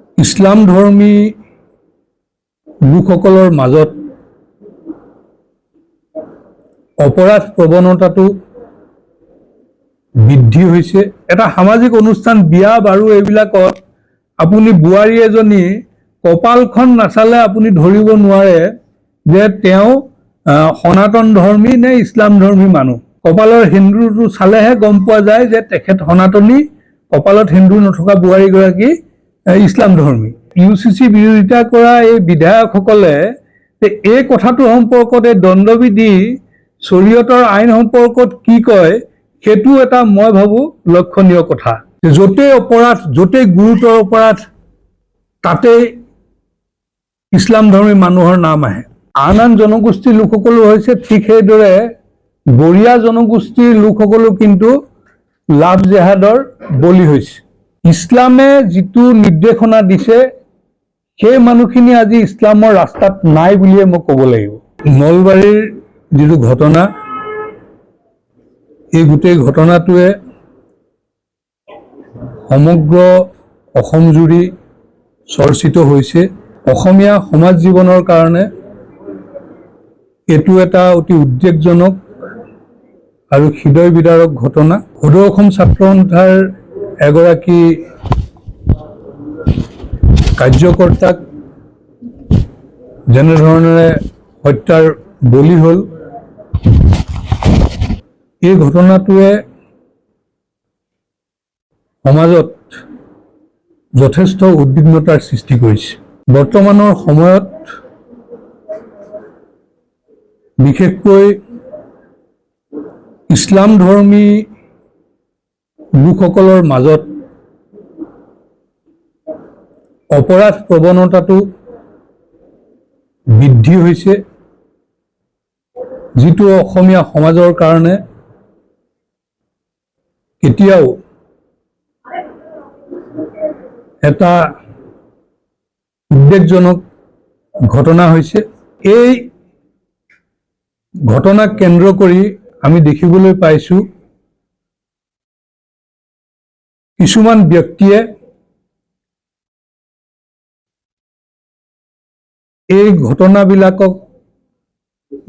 ইছলাম ধৰ্মী লোকসকলৰ মাজত অপৰাধ প্ৰৱণতাটো বৃদ্ধি হৈছে। এটা সামাজিক অনুষ্ঠান, বিয়া বাৰু এইবিলাকত আপুনি বোৱাৰী এজনী কপালখন নাচালে আপুনি ধৰিব নোৱাৰে যে তেওঁ সনাতন ধৰ্মী নে ইছলাম ধৰ্মী মানুহ। কপালৰ সেন্দুৰটো চালেহে গম পোৱা যায় যে তেখেত সনাতনী, কপালত সেন্দুৰ নথকা বোৱাৰীগৰাকী ইছলাম ধৰ্মী। UCC বিৰোধিতা কৰা এই বিধায়কসকলে এই কথাটো সম্পৰ্কত এই দণ্ডবিধি শৰীয়তৰ আইন সম্পৰ্কত কি কয় সেইটো এটা মই ভাবো লক্ষণীয় কথা। য'তেই অপৰাধ, য'তেই গুৰুতৰ অপৰাধ, তাতেই ইছলাম ধৰ্মী মানুহৰ নাম আহে। আন আন জনগোষ্ঠীৰ লোকসকলো হৈছে ঠিক সেইদৰে বৰিয়া জনগোষ্ঠীৰ লোকসকলো কিন্তু লাভ জেহাদৰ বলি হৈছে। ইছলামে যিটো নিৰ্দেশনা দিছে সেই মানুহখিনি আজি ইছলামৰ ৰাস্তাত নাই বুলিয়ে মই ক'ব লাগিব। নলবাৰীৰ যিটো ঘটনা, এই গোটেই ঘটনাটোৱে সমগ্ৰ অসম জুৰি চৰ্চিত হৈছে। অসমীয়া সমাজ জীৱনৰ কাৰণে এইটো এটা অতি উদ্বেগজনক আৰু হৃদয় বিদাৰক ঘটনা। সদৌ অসম ছাত্ৰ সন্থাৰ এগৰাকী কাৰ্যকৰ্তাক যেনেধৰণেৰে হত্যাৰ বলি হ'ল, এই ঘটনাটোৱে সমাজত যথেষ্ট উদ্বিগ্নতাৰ সৃষ্টি কৰিছে। বৰ্তমানৰ সময়ত বিশেষকৈ ইছলাম ধৰ্মী লোকসকলৰ মাজত অপৰাধ প্ৰৱণতাটো বৃদ্ধি হৈছে, যিটো অসমীয়া সমাজৰ কাৰণে কেতিয়াও এটা উদ্বেগজনক ঘটনা হৈছে। এই ঘটনাক কেন্দ্ৰ কৰি আমি দেখিবলৈ পাইছোঁ কিছুমান ব্যক্তিয়ে এই ঘটনাবিলাকক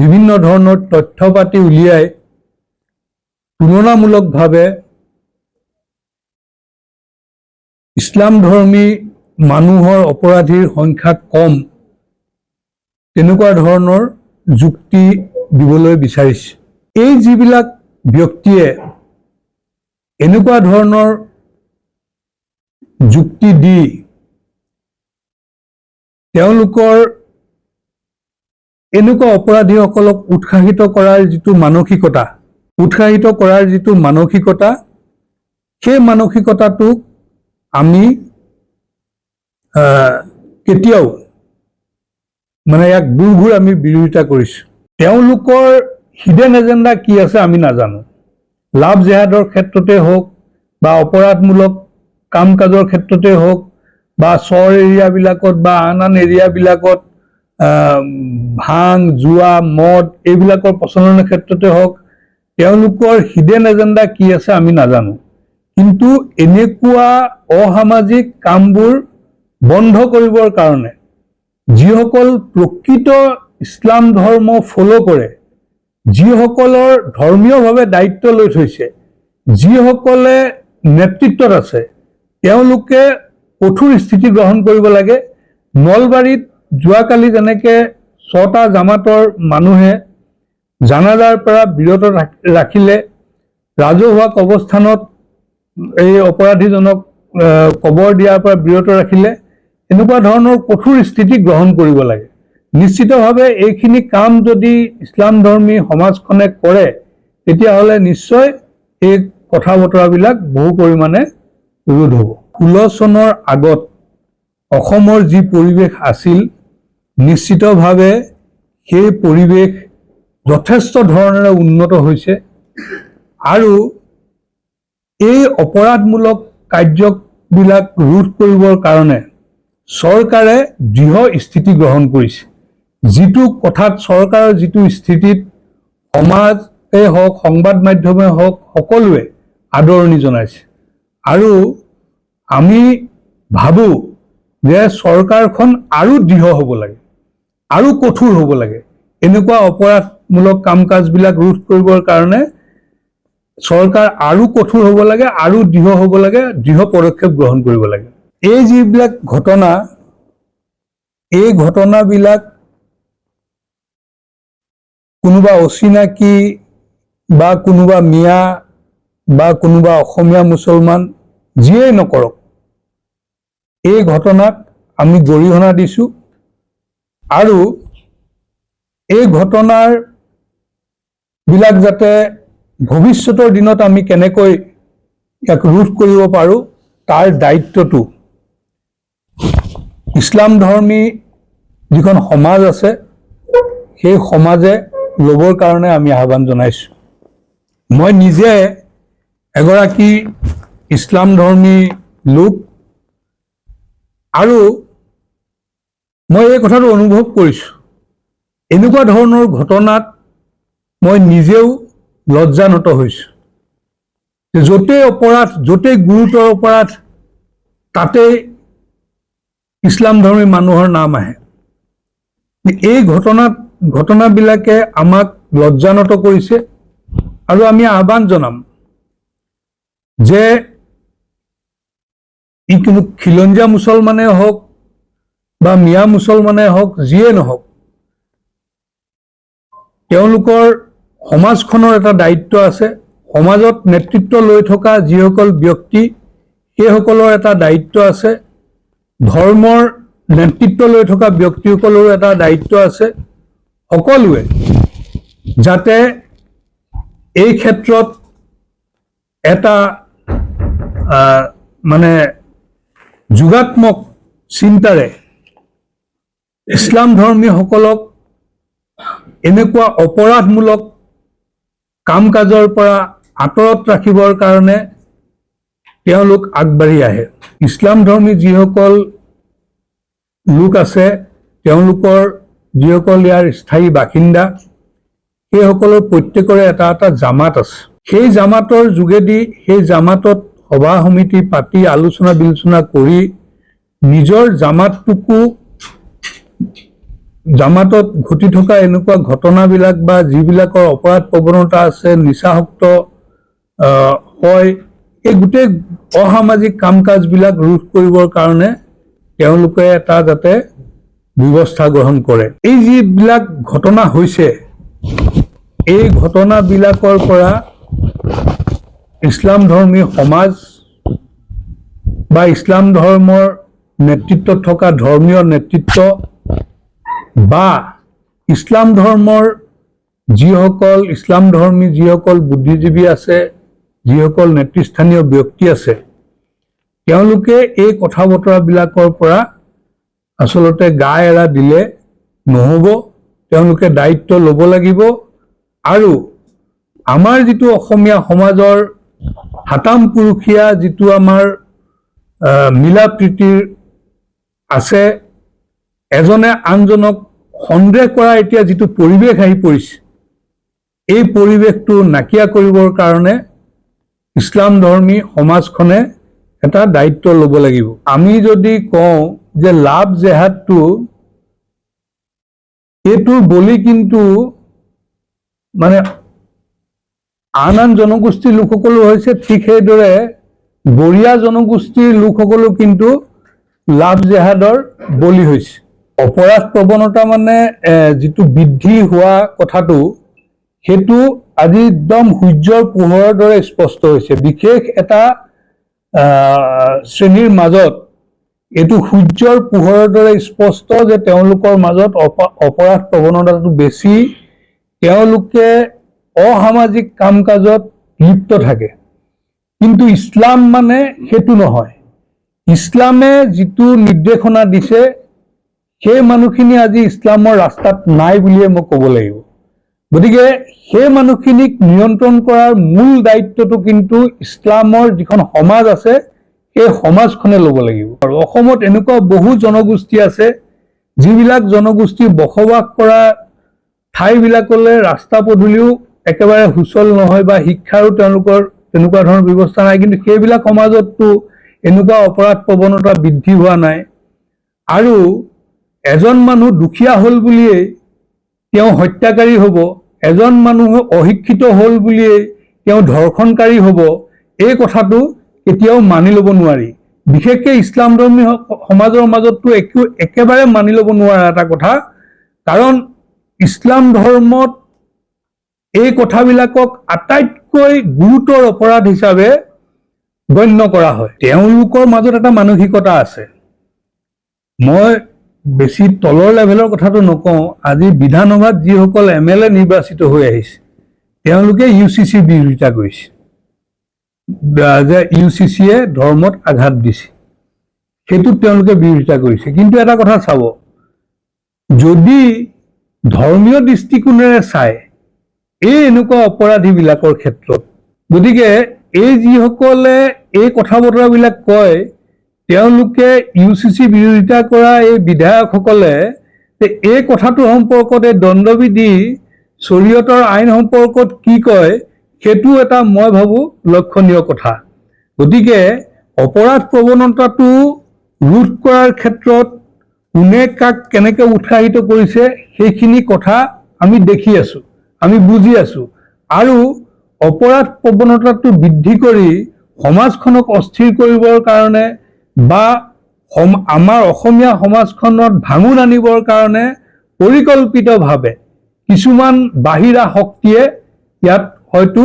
বিভিন্ন ধৰণৰ তথ্য পাতি উলিয়াই তুলনামূলকভাৱে ইছলাম ধৰ্মী মানুহৰ অপৰাধীৰ সংখ্যা কম, তেনেকুৱা ধৰণৰ যুক্তি দিবলৈ বিচাৰিছে। এই যিবিলাক ব্যক্তিয়ে এনেকুৱা ধৰণৰ যুক্তি দি তেওঁলোকৰ এনেকুৱা অপৰাধীসকলক উৎসাহিত কৰাৰ যিটো মানসিকতা, সেই মানসিকতাটোক আমি কেতিয়াও ইয়াক দূৰঘূৰ আমি বিৰোধিতা কৰিছোঁ। তেওঁলোকৰ হিডেন এজেণ্ডা কি আছে আমি নাজানো। লাভ জেহাদৰ ক্ষেত্ৰতে হওক বা অপৰাধমূলক কাম কাজৰ ক্ষেত্ৰতে হওক বা চৰ এৰিয়াবিলাকত বা আন আন এৰিয়াবিলাকত ভাং, জুৱা, মদ এইবিলাকৰ প্ৰচলনৰ ক্ষেত্ৰতে হওক, তেওঁলোকৰ হিডেন এজেণ্ডা কি আছে আমি নাজানো। কিন্তু এনেকুৱা অসামাজিক কামবোৰ বন্ধ কৰিবৰ কাৰণে যিসকল প্ৰকৃত ইছলাম ধৰ্ম ফ'ল' কৰে, যিসকলৰ ধৰ্মীয়ভাৱে দায়িত্ব লৈ থৈছে, যিসকলে নেতৃত্বত আছে, তেওঁলোকে কঠোৰ স্থিতি গ্ৰহণ কৰিব লাগে। নলবাৰীত যোৱাকালি যেনেকৈ 6টা জামাতৰ মানুহে জানাজাৰ পৰা বিৰত ৰাখিলে, ৰাজহুৱা কবৰস্থানত এই অপৰাধীজনক কবৰ দিয়াৰ পৰা বিৰত ৰাখিলে, এনেকুৱা ধৰণৰ কঠোৰ স্থিতি গ্ৰহণ কৰিব লাগে। নিশ্চিতভাৱে এইখিনি কাম যদি ইছলাম ধৰ্মী সমাজখনে কৰে তেতিয়াহ'লে নিশ্চয় এই কথা বতৰাবিলাক বহু পৰিমাণে ৰোধ হ'ব। 16 চনৰ আগত অসমৰ যি পৰিৱেশ আছিল, নিশ্চিতভাৱে সেই পৰিৱেশ যথেষ্ট ধৰণেৰে উন্নত হৈছে আৰু এই অপৰাধমূলক কাৰ্যবিলাক ৰোধ কৰিবৰ কাৰণে চৰকাৰে দৃঢ় স্থিতি গ্ৰহণ কৰিছে। যিটো কথাত চৰকাৰৰ যিটো স্থিতিত সমাজে হওক, সংবাদ মাধ্যমে হওক, সকলোৱে আদৰণি জনাইছে। আৰু আমি ভাবোঁ যে চৰকাৰখন আৰু দৃঢ় হ'ব লাগে, আৰু কঠোৰ হ'ব লাগে। এনেকুৱা অপৰাধমূলক কাম কাজবিলাক ৰোধ কৰিবৰ কাৰণে চৰকাৰ আৰু কঠোৰ হ'ব লাগে, আৰু দৃঢ় হ'ব লাগে, দৃঢ় পদক্ষেপ গ্ৰহণ কৰিব লাগে। এই যিবিলাক ঘটনা, এই ঘটনাবিলাক কোনোবা অচিনাকি বা কোনোবা মিয়া বা কোনোবা অসমীয়া মুছলমান যিয়েই নকৰক, এই ঘটনাক আমি গৰিহণা দিছোঁ। আৰু এই ঘটনাৰ বিলাক যাতে ভৱিষ্যতৰ দিনত আমি কেনেকৈ ইয়াক ৰোধ কৰিব পাৰোঁ, তাৰ দায়িত্বটো ইছলাম ধৰ্মী যিখন সমাজ আছে সেই সমাজে ল'বৰ কাৰণে আমি আহ্বান জনাইছোঁ। মই নিজে এগৰাকী ইছলাম ধৰ্মী লোক, আৰু মই এই কথাটো অনুভৱ কৰিছোঁ, এনেকুৱা ধৰণৰ ঘটনাত মই নিজেও লজ্জানত হৈছোঁ। য'তেই অপৰাধ, য'তেই গুৰুতৰ অপৰাধ, তাতেই ইছলাম ধৰ্মী মানুহৰ নাম আহে। এই ঘটনাবিলাকে আমাক লজ্জানত কৰিছে, আৰু আমি আহ্বান জনাম যে ই কোনো খিলঞ্জীয়া মুছলমানে হওক বা মিয়া মুছলমানে হওক, যিয়ে নহওক, তেওঁলোকৰ সমাজখনৰ এটা দায়িত্ব আছে। সমাজত নেতৃত্ব লৈ থকা যিসকল ব্যক্তি, সেইসকলৰ এটা দায়িত্ব আছে। ধৰ্মৰ নেতৃত্ব লৈ থকা ব্যক্তিসকলৰো এটা দায়িত্ব আছে। সকলোৱে যাতে এই ক্ষেত্ৰত এটা মানে যোগাত্মক চিন্তাৰে ইছলাম ধৰ্মীসকলক এনেকুৱা অপৰাধমূলক কাম কাজৰ পৰা আঁতৰত ৰাখিবৰ কাৰণে তেওঁলোক আগবাঢ়ি আহে। ইছলাম ধৰ্মী যিসকল লোক আছে, তেওঁলোকৰ যিসকল ইয়াৰ স্থায়ী বাসিন্দা, সেইসকলৰ প্ৰত্যেকৰে এটা এটা জামাত আছে। সেই জামাতৰ যোগেদি, সেই জামাতত সভা সমিতি পাতি আলোচনা বিলোচনা কৰি নিজৰ জামাতত ঘটি থকা এনেকুৱা ঘটনাবিলাক বা যিবিলাকৰ অপৰাধ প্ৰৱণতা আছে, নিচাসক্ত হয়, এই গোটেই অসামাজিক কাম কাজবিলাক ৰোধ কৰিবৰ কাৰণে তেওঁলোকে এটা যাতে ব্যৱস্থা গ্ৰহণ কৰে। এই যিবিলাক ঘটনা হৈছে, এই ঘটনাবিলাকৰ পৰা ইছলাম ধৰ্মী সমাজ বা ইছলাম ধৰ্মৰ নেতৃত্বত থকা ধৰ্মীয় নেতৃত্ব বা ইছলাম ধৰ্মৰ ইছলাম ধৰ্মী যিসকল বুদ্ধিজীৱী আছে, যিসকল নেতৃস্থানীয় ব্যক্তি আছে, তেওঁলোকে এই কথা বতৰাবিলাকৰ পৰা আচলতে গা এৰা দিলে নহ'ব। তেওঁলোকে দায়িত্ব ল'ব লাগিব। আৰু আমাৰ যিটো অসমীয়া সমাজৰ হাতাম পুৰুষীয়া যিটো আমাৰ মিলা প্ৰীতিৰ আছে, এজনে আনজনক সন্দেহ কৰা এতিয়া যিটো পৰিৱেশ আহি পৰিছে, এই পৰিৱেশটো নাইকিয়া কৰিবৰ কাৰণে ইছলাম ধৰ্মী সমাজখনে এটা দায়িত্ব ল'ব লাগিব। আমি যদি কওঁ যে লাভ জেহাদটো, এইটোৰ বলি কিন্তু মানে আন জনগোষ্ঠীৰ লোকসকলো হৈছে, ঠিক সেইদৰে বৰিয়া জনগোষ্ঠীৰ লোকসকলো কিন্তু লাভ জেহাদৰ বলি হৈছে। অপৰাধ প্ৰৱণতা মানে যিটো বৃদ্ধি হোৱা কথাটো, সেইটো আজি একদম সূৰ্যৰ পোহৰৰ দৰে স্পষ্ট হৈছে। বিশেষ এটা শ্ৰেণীৰ মাজত এইটো সূৰ্যৰ পোহৰৰ দৰে স্পষ্ট যে তেওঁলোকৰ মাজত অপৰাধ প্ৰৱণতাটো বেছি। তেওঁলোকে অসামাজিক কাম কাজত লিপ্ত থাকে। কিন্তু ইছলাম মানে সেইটো নহয়। ইছলামে যিটো নিৰ্দেশনা দিছে, সেই মানুহখিনি আজি ইছলামৰ ৰাস্তাত নাই বুলিয়ে মই ক'ব লাগিব। গতিকে সেই মানুহখিনিক নিয়ন্ত্ৰণ কৰাৰ মূল দায়িত্বটো কিন্তু ইছলামৰ যিখন সমাজ আছে, সেই সমাজখনে ল'ব লাগিব। আৰু অসমত এনেকুৱা বহু জনগোষ্ঠী আছে, যিবিলাক জনগোষ্ঠী বসবাস কৰা ঠাইবিলাকলৈ ৰাস্তা পদূলিও একেবাৰে সুচল নহয় বা শিক্ষাৰো তেওঁলোকৰ তেনেকুৱা ধৰণৰ ব্যৱস্থা নাই। কিন্তু সেইবিলাক সমাজততো এনেকুৱা অপৰাধ প্ৰৱণতা বৃদ্ধি হোৱা নাই। আৰু এজন মানুহ দুখীয়া হ'ল বুলিয়েই তেওঁ হত্যাকাৰী হ'ব, এজন মানুহ অশিক্ষিত হ'ল বুলিয়েই তেওঁ ধৰ্ষণকাৰী হ'ব, এই কথাটো কেতিয়াও মানি ল'ব নোৱাৰি। বিশেষকৈ ইছলামধৰ্মী সমাজৰ মাজততো একেবাৰে মানি ল'ব নোৱাৰা এটা কথা, কাৰণ ইছলাম ধৰ্মত এই কথাবিলাকক আটাইতকৈ গুৰুতৰ অপৰাধ হিচাপে গণ্য কৰা হয়। তেওঁলোকৰ মাজত এটা মানসিকতা আছে, মই বেছি তলৰ লেভেলৰ কথাটো নকওঁ, আজি বিধানসভাত যিসকল MLA নিৰ্বাচিত হৈ আহিছে তেওঁলোকে UCC বিৰোধিতা কৰিছে যে UCCয়ে ধৰ্মত আঘাত দিছে, সেইটোত তেওঁলোকে বিৰোধিতা কৰিছে। কিন্তু এটা কথা চাব, যদি ধৰ্মীয় দৃষ্টিকোণেৰে চায় এই এনেকুৱা অপৰাধীবিলাকৰ ক্ষেত্ৰত, গতিকে এই যিসকলে এই কথা বতৰাবিলাক কয় তেওঁলোকে UCC বিৰোধিতা কৰা এই বিধায়কসকলে এই কথাটো সম্পৰ্কত এই দণ্ডবিধি শৰীয়তৰ আইন সম্পৰ্কত কি কয় সেইটো এটা মই ভাবোঁ লক্ষণীয় কথা। গতিকে অপৰাধ প্ৰৱণতাটো ৰোধ কৰাৰ ক্ষেত্ৰত কোনে কাক কেনেকৈ উৎসাহিত কৰিছে সেইখিনি কথা আমি দেখি আছোঁ, আমি বুজি আছোঁ, আৰু অপৰাধ প্ৰৱণতাটো বৃদ্ধি কৰি সমাজখনক অস্থিৰ কৰিবৰ কাৰণে বা আমাৰ অসমীয়া সমাজখনত ভাঙোন আনিবৰ কাৰণে পৰিকল্পিতভাৱে কিছুমান বাহিৰা শক্তিয়ে ইয়াত হয়তো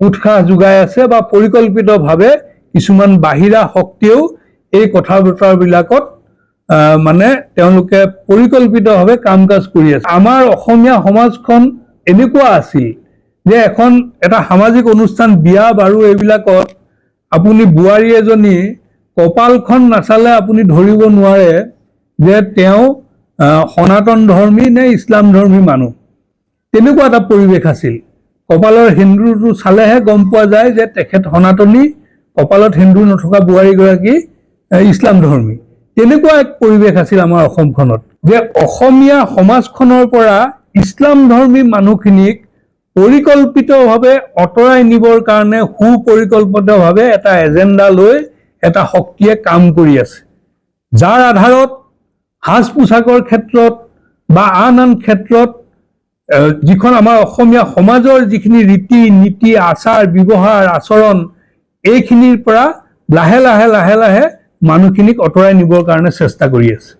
উৎসাহ যোগাই আছে, বা পৰিকল্পিতভাৱে কিছুমান বাহিৰা শক্তিয়েও এই কথা বতৰাবিলাকত মানে তেওঁলোকে পৰিকল্পিতভাৱে কাম কাজ কৰি আছে। আমাৰ অসমীয়া সমাজখন এনেকুৱা আছিল যে এটা সামাজিক অনুষ্ঠান, বিয়া বাৰু এইবিলাকত আপুনি বোৱাৰী এজনী কপালখন নাচালে আপুনি ধৰিব নোৱাৰে যে তেওঁ সনাতন ধৰ্মী নে ইছলাম ধৰ্মী মানুহ, তেনেকুৱা এটা পৰিৱেশ আছিল। কপালৰ সেন্দুৰটো চালেহে গম পোৱা যায় যে তেখেত সনাতনী, কপালত সেন্দুৰ নথকা বোৱাৰীগৰাকী ইছলাম ধৰ্মী। তেনেকুৱা এক পৰিৱেশ আছিল আমাৰ অসমখনত, যে অসমীয়া সমাজখনৰ পৰা ইছলাম ধৰ্মী মানুহখিনিক পৰিকল্পিতভাৱে আঁতৰাই নিবৰ কাৰণে সুপৰিকল্পিতভাৱে এটা এজেণ্ডা লৈ এটা শক্তিয়ে কাম কৰি আছে, যাৰ আধাৰত সাজ পোছাকৰ ক্ষেত্ৰত বা আন ক্ষেত্ৰত যিখন আমাৰ অসমীয়া সমাজৰ যিখিনি ৰীতি নীতি আচাৰ ব্যৱহাৰ আচৰণ এইখিনিৰ পৰা লাহে লাহে মানুহখিনিক আঁতৰাই নিবৰ কাৰণে চেষ্টা কৰি আছে।